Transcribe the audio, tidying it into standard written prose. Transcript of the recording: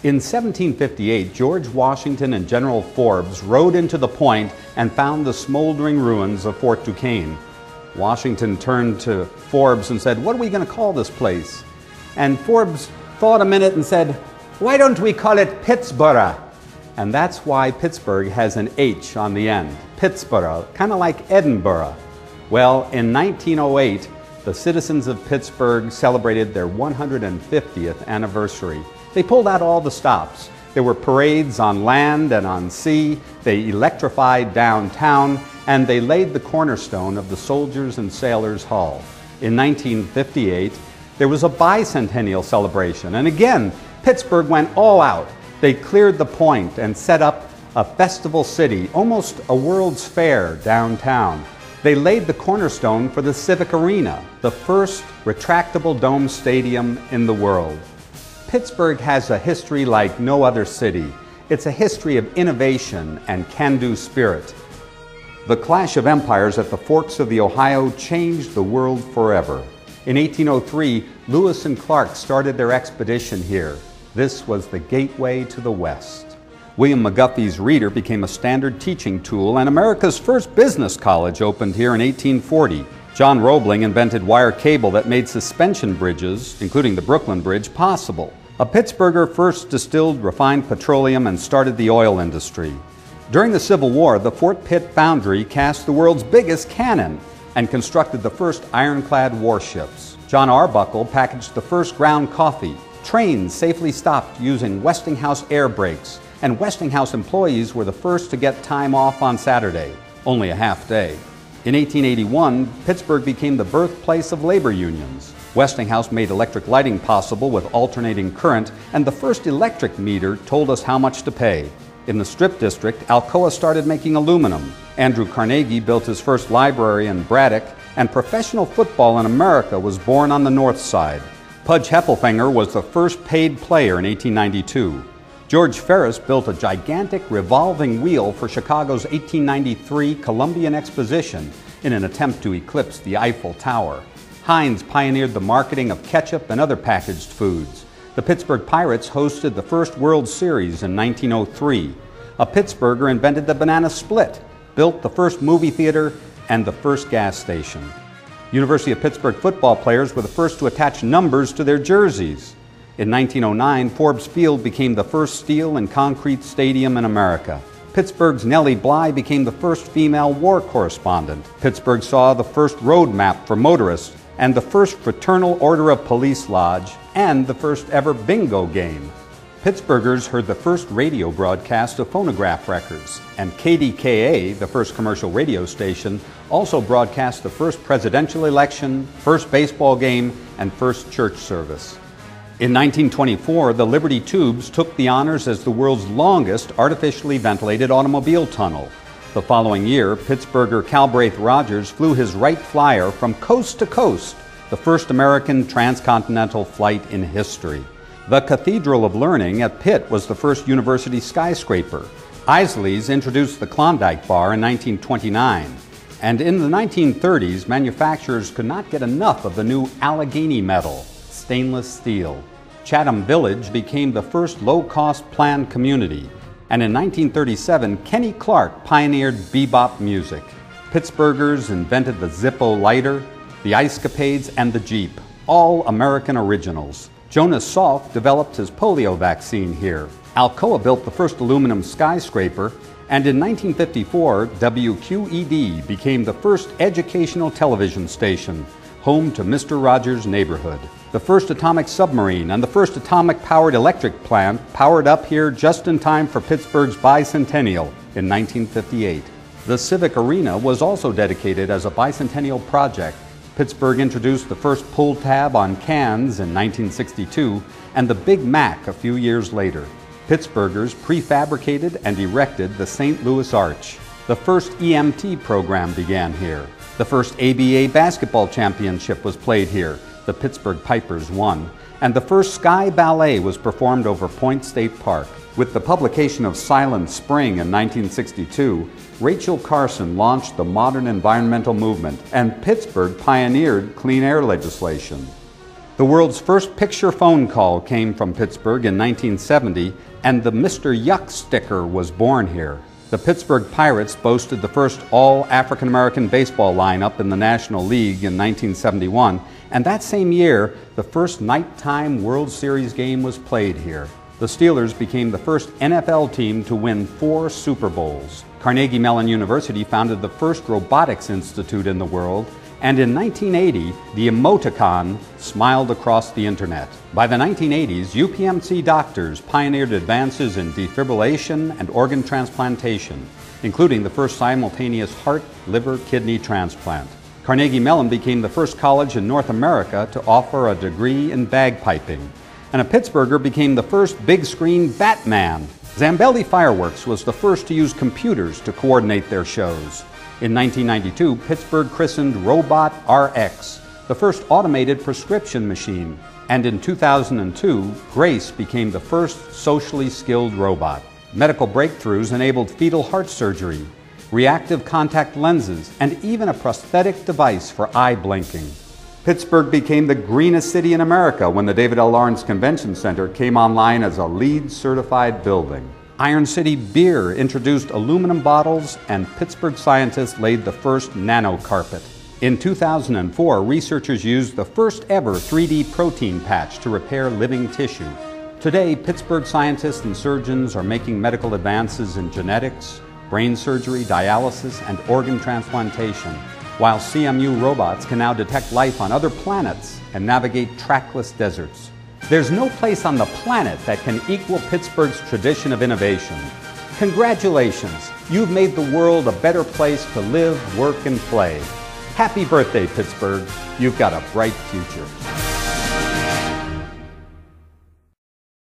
In 1758, George Washington and General Forbes rode into the point and found the smoldering ruins of Fort Duquesne. Washington turned to Forbes and said, "What are we going to call this place?" And Forbes thought a minute and said, "Why don't we call it Pittsburgh?" And that's why Pittsburgh has an H on the end. Pittsburgh, kind of like Edinburgh. Well, in 1908, the citizens of Pittsburgh celebrated their 150th anniversary. They pulled out all the stops. There were parades on land and on sea. They electrified downtown, and they laid the cornerstone of the Soldiers and Sailors Hall. In 1958, there was a Bicentennial Celebration, and again, Pittsburgh went all out. They cleared the point and set up a festival city, almost a World's Fair downtown. They laid the cornerstone for the Civic Arena, the first retractable dome stadium in the world. Pittsburgh has a history like no other city. It's a history of innovation and can-do spirit. The clash of empires at the forks of the Ohio changed the world forever. In 1803, Lewis and Clark started their expedition here. This was the gateway to the West. William McGuffey's Reader became a standard teaching tool, and America's first business college opened here in 1840. John Roebling invented wire cable that made suspension bridges, including the Brooklyn Bridge, possible. A Pittsburgher first distilled refined petroleum and started the oil industry. During the Civil War, the Fort Pitt Foundry cast the world's biggest cannon and constructed the first ironclad warships. John Arbuckle packaged the first ground coffee. Trains safely stopped using Westinghouse air brakes, and Westinghouse employees were the first to get time off on Saturday, only a half day. In 1881, Pittsburgh became the birthplace of labor unions. Westinghouse made electric lighting possible with alternating current, and the first electric meter told us how much to pay. In the Strip District, Alcoa started making aluminum. Andrew Carnegie built his first library in Braddock, and professional football in America was born on the North Side. Pudge Heffelfinger was the first paid player in 1892. George Ferris built a gigantic revolving wheel for Chicago's 1893 Columbian Exposition in an attempt to eclipse the Eiffel Tower. Heinz pioneered the marketing of ketchup and other packaged foods. The Pittsburgh Pirates hosted the first World Series in 1903. A Pittsburgher invented the banana split, built the first movie theater, and the first gas station. University of Pittsburgh football players were the first to attach numbers to their jerseys. In 1909, Forbes Field became the first steel and concrete stadium in America. Pittsburgh's Nellie Bly became the first female war correspondent. Pittsburgh saw the first road map for motorists and the first Fraternal Order of Police Lodge and the first ever bingo game. Pittsburghers heard the first radio broadcast of phonograph records, and KDKA, the first commercial radio station, also broadcast the first presidential election, first baseball game, and first church service. In 1924, the Liberty Tubes took the honors as the world's longest artificially ventilated automobile tunnel. The following year, Pittsburgher Calbraith Rogers flew his Wright Flyer from coast to coast, the first American transcontinental flight in history. The Cathedral of Learning at Pitt was the first university skyscraper. Isley's introduced the Klondike Bar in 1929. And in the 1930s, manufacturers could not get enough of the new Allegheny metal, stainless steel. Chatham Village became the first low-cost planned community. And in 1937, Kenny Clark pioneered bebop music. Pittsburghers invented the Zippo lighter, the Ice Capades, and the Jeep, all American originals. Jonas Salk developed his polio vaccine here. Alcoa built the first aluminum skyscraper, and in 1954, WQED became the first educational television station, home to Mr. Rogers' Neighborhood. The first atomic submarine and the first atomic-powered electric plant powered up here just in time for Pittsburgh's bicentennial in 1958. The Civic Arena was also dedicated as a bicentennial project. Pittsburgh introduced the first pull tab on cans in 1962 and the Big Mac a few years later. Pittsburghers prefabricated and erected the St. Louis Arch. The first EMT program began here. The first ABA basketball championship was played here. The Pittsburgh Pipers won. And the first Sky Ballet was performed over Point State Park. With the publication of Silent Spring in 1962, Rachel Carson launched the modern environmental movement, and Pittsburgh pioneered clean air legislation. The world's first picture phone call came from Pittsburgh in 1970, and the Mr. Yuck sticker was born here. The Pittsburgh Pirates boasted the first all-African-American baseball lineup in the National League in 1971, and that same year, the first nighttime World Series game was played here. The Steelers became the first NFL team to win 4 Super Bowls. Carnegie Mellon University founded the first robotics institute in the world, and in 1980, the emoticon smiled across the internet. By the 1980s, UPMC doctors pioneered advances in defibrillation and organ transplantation, including the first simultaneous heart, liver, kidney transplant. Carnegie Mellon became the first college in North America to offer a degree in bagpiping, and a Pittsburgher became the first big-screen Batman. Zambelli Fireworks was the first to use computers to coordinate their shows. In 1992, Pittsburgh christened Robot RX, the first automated prescription machine. And in 2002, Grace became the first socially skilled robot. Medical breakthroughs enabled fetal heart surgery, reactive contact lenses, and even a prosthetic device for eye blinking. Pittsburgh became the greenest city in America when the David L. Lawrence Convention Center came online as a LEED certified building. Iron City Beer introduced aluminum bottles, and Pittsburgh scientists laid the first nano carpet. In 2004, researchers used the first ever 3D protein patch to repair living tissue. Today, Pittsburgh scientists and surgeons are making medical advances in genetics, brain surgery, dialysis, and organ transplantation, while CMU robots can now detect life on other planets and navigate trackless deserts. There's no place on the planet that can equal Pittsburgh's tradition of innovation. Congratulations, you've made the world a better place to live, work, and play. Happy birthday, Pittsburgh. You've got a bright future.